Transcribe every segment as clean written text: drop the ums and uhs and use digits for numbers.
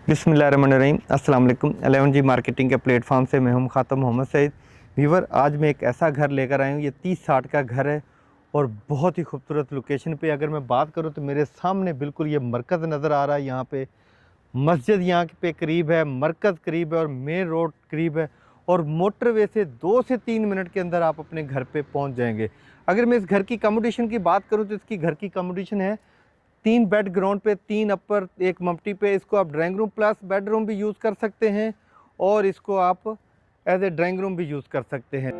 बिस्मिल्लाहिर्रहमानिर्रहीम अस्सलाम वालेकुम। 11G मार्केटिंग के प्लेटफॉर्म से मैं हूं खातम मोहम्मद सईद। वीवर, आज मैं एक ऐसा घर लेकर आया हूं। ये 30-60 का घर है और बहुत ही खूबसूरत लोकेशन पे। अगर मैं बात करूं तो मेरे सामने बिल्कुल ये मरकज़ नज़र आ रहा है। यहाँ पे मस्जिद यहाँ पे करीब है, मरकज़ करीब है और मेन रोड करीब है और मोटरवे से 2 से 3 मिनट के अंदर आप अपने घर पे पहुँच जाएंगे। अगर मैं इस घर की कमोडिशन की बात करूँ तो इसकी घर की कमोडिशन है 3 बेड ग्राउंड पे, 3 अपर, 1 मम्टी पे। इसको आप ड्राइंग रूम प्लस बेडरूम भी यूज़ कर सकते हैं और इसको आप एज ए ड्राइंग रूम भी यूज़ कर सकते हैं।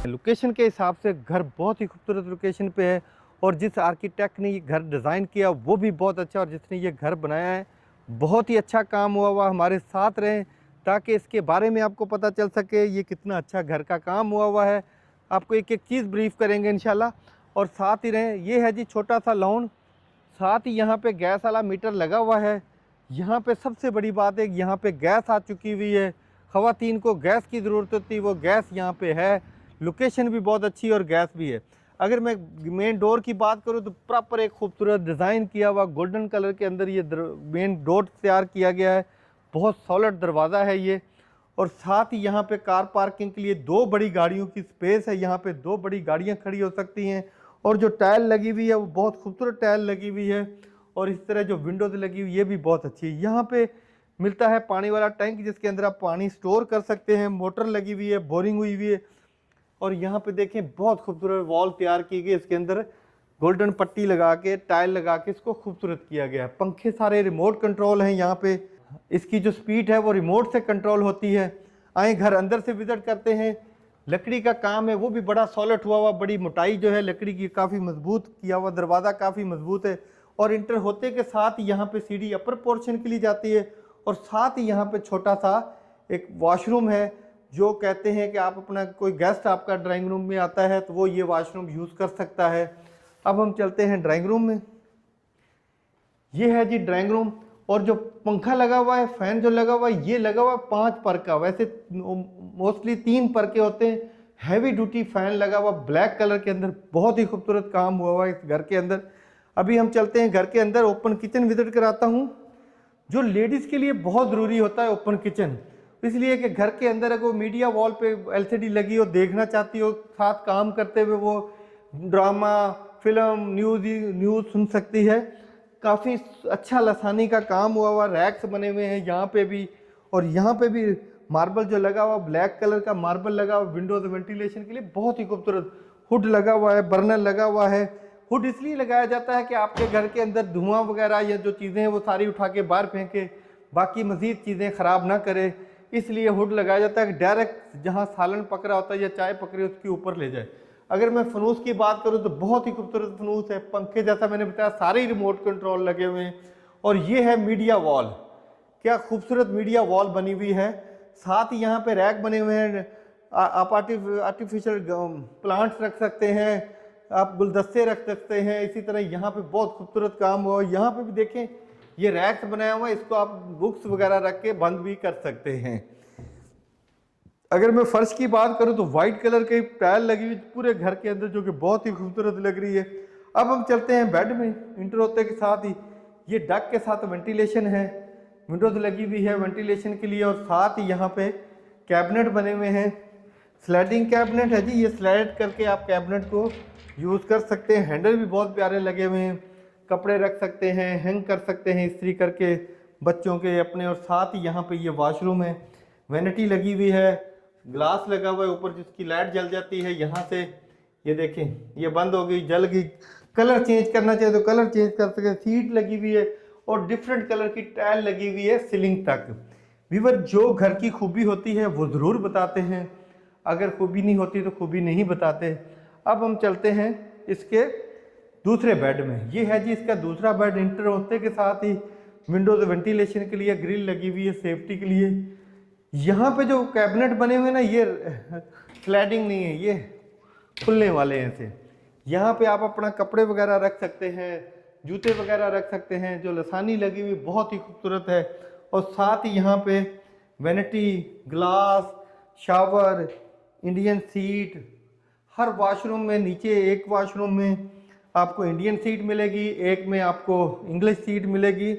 लोकेशन के हिसाब से घर बहुत ही खूबसूरत लोकेशन पे है और जिस आर्किटेक्ट ने ये घर डिज़ाइन किया वो भी बहुत अच्छा, और जिसने ये घर बनाया है बहुत ही अच्छा काम हुआ। हमारे साथ रहें ताकि इसके बारे में आपको पता चल सके ये कितना अच्छा घर का काम हुआ है। आपको एक एक चीज़ ब्रीफ करेंगे इंशाल्लाह, और साथ ही रहें। ये है जी छोटा सा लॉन, साथ ही यहाँ पे गैस वाला मीटर लगा हुआ है। यहाँ पे सबसे बड़ी बात है कि यहाँ पे गैस आ चुकी हुई है। ख़वातीन को गैस की ज़रूरत होती है, वो गैस यहाँ पे है। लोकेशन भी बहुत अच्छी और गैस भी है। अगर मैं मेन डोर की बात करूँ तो प्रॉपर एक खूबसूरत डिज़ाइन किया हुआ गोल्डन कलर के अंदर ये मेन डोर तैयार किया गया है। बहुत सॉलिड दरवाज़ा है ये। और साथ ही यहाँ पे कार पार्किंग के लिए 2 बड़ी गाड़ियों की स्पेस है। यहाँ पे 2 बड़ी गाड़ियाँ खड़ी हो सकती हैं। और जो टाइल लगी हुई है वो बहुत खूबसूरत टाइल लगी हुई है। और इस तरह जो विंडोज़ लगी हुई ये भी बहुत अच्छी है। यहाँ पे मिलता है पानी वाला टैंक जिसके अंदर आप पानी स्टोर कर सकते हैं। मोटर लगी हुई है, बोरिंग हुई हुई है। और यहाँ पे देखें बहुत खूबसूरत वॉल तैयार की गई। इसके अंदर गोल्डन पट्टी लगा के, टाइल लगा के इसको खूबसूरत किया गया है। पंखे सारे रिमोट कंट्रोल हैं यहाँ पे। इसकी जो स्पीड है वो रिमोट से कंट्रोल होती है। आए घर अंदर से विजिट करते हैं। लकड़ी का काम है वो भी बड़ा सॉलिड हुआ, बड़ी मोटाई जो है लकड़ी की काफ़ी मजबूत किया हुआ। दरवाज़ा काफ़ी मजबूत है। और इंटर होते के साथ यहाँ पे सीढ़ी अपर पोर्शन के लिए जाती है। और साथ ही यहाँ पे छोटा सा एक वॉशरूम है, जो कहते हैं कि आप अपना कोई गेस्ट आपका ड्राइंग रूम में आता है तो वो ये वॉशरूम यूज़ कर सकता है। अब हम चलते हैं ड्राइंग रूम में। ये है जी ड्राइंग रूम। और जो पंखा लगा हुआ है, फैन जो लगा हुआ है, ये लगा हुआ है 5 पर का। वैसे मोस्टली 3 पर के होते हैं। हैवी ड्यूटी फैन लगा हुआ ब्लैक कलर के अंदर। बहुत ही खूबसूरत काम हुआ है इस घर के अंदर। अभी हम चलते हैं घर के अंदर। ओपन किचन विजिट कराता हूँ, जो लेडीज़ के लिए बहुत ज़रूरी होता है ओपन किचन। इसलिए कि घर के अंदर अगर मीडिया वॉल पे एलसीडी लगी हो, देखना चाहती हो, साथ काम करते हुए वो ड्रामा, फिल्म, न्यूज़ सुन सकती है। काफ़ी अच्छा लसानी का काम हुआ रैक्स बने हुए हैं यहाँ पे भी। और यहाँ पे भी मार्बल जो लगा हुआ, ब्लैक कलर का मार्बल लगा हुआ विंडोज वेंटिलेशन के लिए, बहुत ही खूबसूरत। हुड लगा हुआ है, बर्नर लगा हुआ है। हुड इसलिए लगाया जाता है कि आपके घर के अंदर धुआं वगैरह या जो चीज़ें हैं वो सारी उठा के बाहर फेंके, बाकी मज़ीद चीज़ें ख़राब ना करे। इसलिए हुड लगाया जाता है कि डायरेक्ट जहाँ सालन पक रहा होता है या चाय पक रही है उसके ऊपर ले जाए। अगर मैं फनूस की बात करूँ तो बहुत ही खूबसूरत फनूस है। पंखे जैसा मैंने बताया सारे ही रिमोट कंट्रोल लगे हुए हैं। और ये है मीडिया वॉल। क्या खूबसूरत मीडिया वॉल बनी हुई है। साथ ही यहाँ पे रैक बने हुए हैं। आप आर्टिफिशियल प्लांट्स रख सकते हैं, आप गुलदस्ते रख सकते हैं। इसी तरह यहाँ पे बहुत खूबसूरत काम हुआ। यहाँ पे भी देखें ये रैक्स बनाया हुआ है, इसको आप बुक्स वगैरह रख के बंद भी कर सकते हैं। अगर मैं फर्श की बात करूं तो वाइट कलर की टाइल लगी हुई पूरे घर के अंदर, जो कि बहुत ही खूबसूरत लग रही है। अब हम चलते हैं बेड में। इंटर होते के साथ ही ये डक के साथ वेंटिलेशन है, विंडोज लगी हुई है वेंटिलेशन के लिए। और साथ ही यहाँ पे कैबिनेट बने हुए हैं। स्लाइडिंग कैबिनेट है जी, ये स्लाइड करके आप कैबिनेट को यूज़ कर सकते हैं। हैंडल भी बहुत प्यारे लगे हुए हैं। कपड़े रख सकते हैं, हैंग कर सकते हैं इस्त्री करके बच्चों के अपने। और साथ ही यहाँ पे ये वॉशरूम है, वैनिटी लगी हुई है, ग्लास लगा हुआ है ऊपर जिसकी लाइट जल जाती है यहाँ से। ये देखें ये बंद हो गई, जल गई। कलर चेंज करना चाहे तो कलर चेंज कर सकते हैं। सीट लगी हुई है और डिफरेंट कलर की टाइल लगी हुई है सीलिंग तक। व्यूअर, जो घर की खूबी होती है वो ज़रूर बताते हैं, अगर खूबी नहीं होती तो खूबी नहीं बताते। अब हम चलते हैं इसके दूसरे बेड में। ये है जी इसका दूसरा बेड। इंटर होते के साथ ही विंडोज वेंटिलेशन के लिए ग्रिल लगी हुई है सेफ्टी के लिए। यहाँ पे जो कैबिनेट बने हुए ना, ये स्लाइडिंग नहीं है, ये खुलने वाले हैं ऐसे। यहाँ पे आप अपना कपड़े वगैरह रख सकते हैं, जूते वगैरह रख सकते हैं। जो लसानी लगी हुई बहुत ही खूबसूरत है। और साथ ही यहाँ पे vanity, glass, shower, Indian seat, हर वॉशरूम में नीचे एक वॉशरूम में आपको इंडियन सीट मिलेगी, एक में आपको इंग्लिश सीट मिलेगी।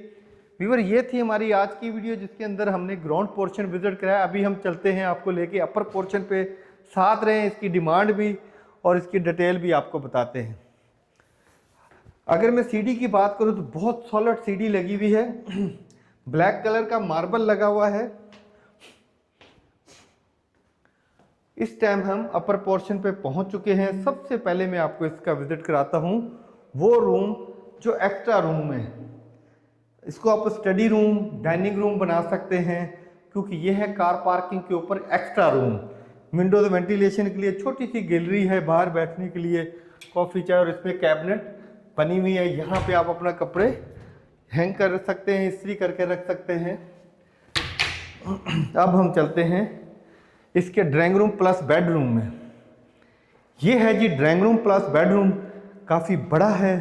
व्यूअर, ये थी हमारी आज की वीडियो जिसके अंदर हमने ग्राउंड पोर्शन विजिट कराया। अभी हम चलते हैं आपको लेके अपर पोर्शन पे, साथ रहें, इसकी डिमांड भी और इसकी डिटेल भी आपको बताते हैं। अगर मैं सीढ़ी की बात करूं तो बहुत सॉलिड सीढ़ी लगी हुई है। ब्लैक कलर का मार्बल लगा हुआ है। इस टाइम हम अपर पोर्शन पे पहुंच चुके हैं। सबसे पहले मैं आपको इसका विजिट कराता हूं वो रूम जो एक्स्ट्रा रूम है। इसको आप स्टडी रूम, डाइनिंग रूम बना सकते हैं, क्योंकि ये है कार पार्किंग के ऊपर एक्स्ट्रा रूम। विंडोज वेंटिलेशन के लिए छोटी सी गैलरी है बाहर बैठने के लिए, कॉफ़ी चाय, और इसमें कैबिनेट बनी हुई है। यहाँ पे आप अपना कपड़े हैंग कर सकते हैं, इस्त्री करके रख सकते हैं। अब हम चलते हैं इसके ड्राइंग रूम प्लस बेडरूम में। ये है जी ड्राइंग रूम प्लस बेडरूम, काफ़ी बड़ा है।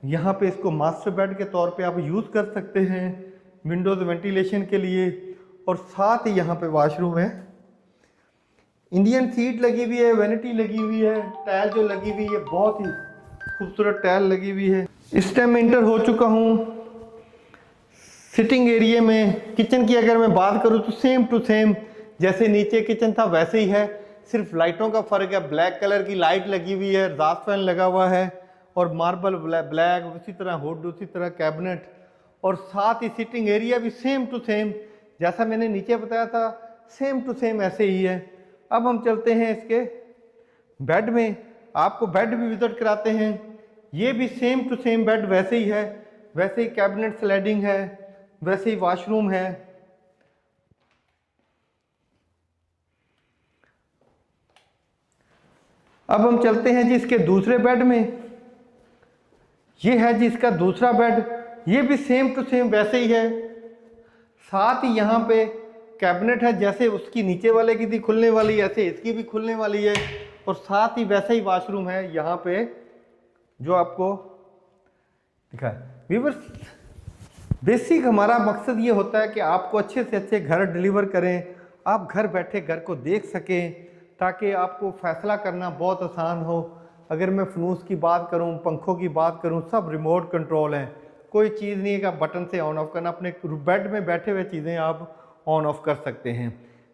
यहाँ पे इसको मास्टर बेड के तौर पे आप यूज़ कर सकते हैं विंडोज वेंटिलेशन के लिए। और साथ ही यहाँ पे वॉशरूम है, इंडियन सीट लगी हुई है, वैनिटी लगी हुई है, टाइल जो लगी हुई है बहुत ही खूबसूरत टाइल लगी हुई है। इस टाइम में इंटर हो चुका हूँ सिटिंग एरिया में। किचन की अगर मैं बात करूँ तो सेम टू सेम जैसे नीचे किचन था वैसे ही है, सिर्फ लाइटों का फ़र्क है। ब्लैक कलर की लाइट लगी हुई है, एग्जॉस्ट फैन लगा हुआ है और मार्बल ब्लैक, उसी तरह हुड, उसी तरह कैबिनेट, और साथ ही सिटिंग एरिया भी सेम टू सेम जैसा मैंने नीचे बताया था, सेम टू सेम ऐसे ही है। अब हम चलते हैं इसके बेड में, आपको बेड भी विजिट कराते हैं। ये भी सेम टू सेम बेड वैसे ही है, वैसे ही कैबिनेट स्लाइडिंग है, वैसे ही वॉशरूम है। अब हम चलते हैं जी इसके दूसरे बेड में। ये है जी इसका दूसरा बेड, ये भी सेम टू सेम वैसे ही है। साथ ही यहाँ पे कैबिनेट है, जैसे उसकी नीचे वाले की थी खुलने वाली, ऐसे इसकी भी खुलने वाली है। और साथ ही वैसा ही वॉशरूम है यहाँ पे जो आपको दिखा है। व्यूअर्स, बेसिक हमारा मकसद ये होता है कि आपको अच्छे से अच्छे घर डिलीवर करें, आप घर बैठे घर को देख सकें, ताकि आपको फैसला करना बहुत आसान हो। अगर मैं फनूस की बात करूं, पंखों की बात करूं, सब रिमोट कंट्रोल हैं। कोई चीज़ नहीं है कि आप बटन से ऑन ऑफ करना, अपने बेड में बैठे हुए चीज़ें आप ऑन ऑफ कर सकते हैं।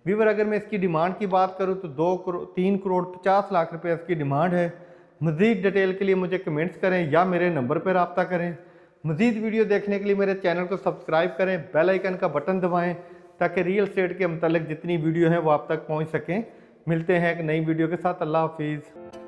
व्यूअर, अगर मैं इसकी डिमांड की बात करूं तो 3 करोड़ 50 लाख रुपए इसकी डिमांड है। मज़ीद डिटेल के लिए मुझे कमेंट्स करें या मेरे नंबर पर रब्ता करें। मज़ीद वीडियो देखने के लिए मेरे चैनल को सब्सक्राइब करें, बेल आइकन का बटन दबाएँ, ताकि रियल एस्टेट के मतलब जितनी वीडियो हैं वो आप तक पहुँच सकें। मिलते हैं एक नई वीडियो के साथ। अल्लाह हाफिज़।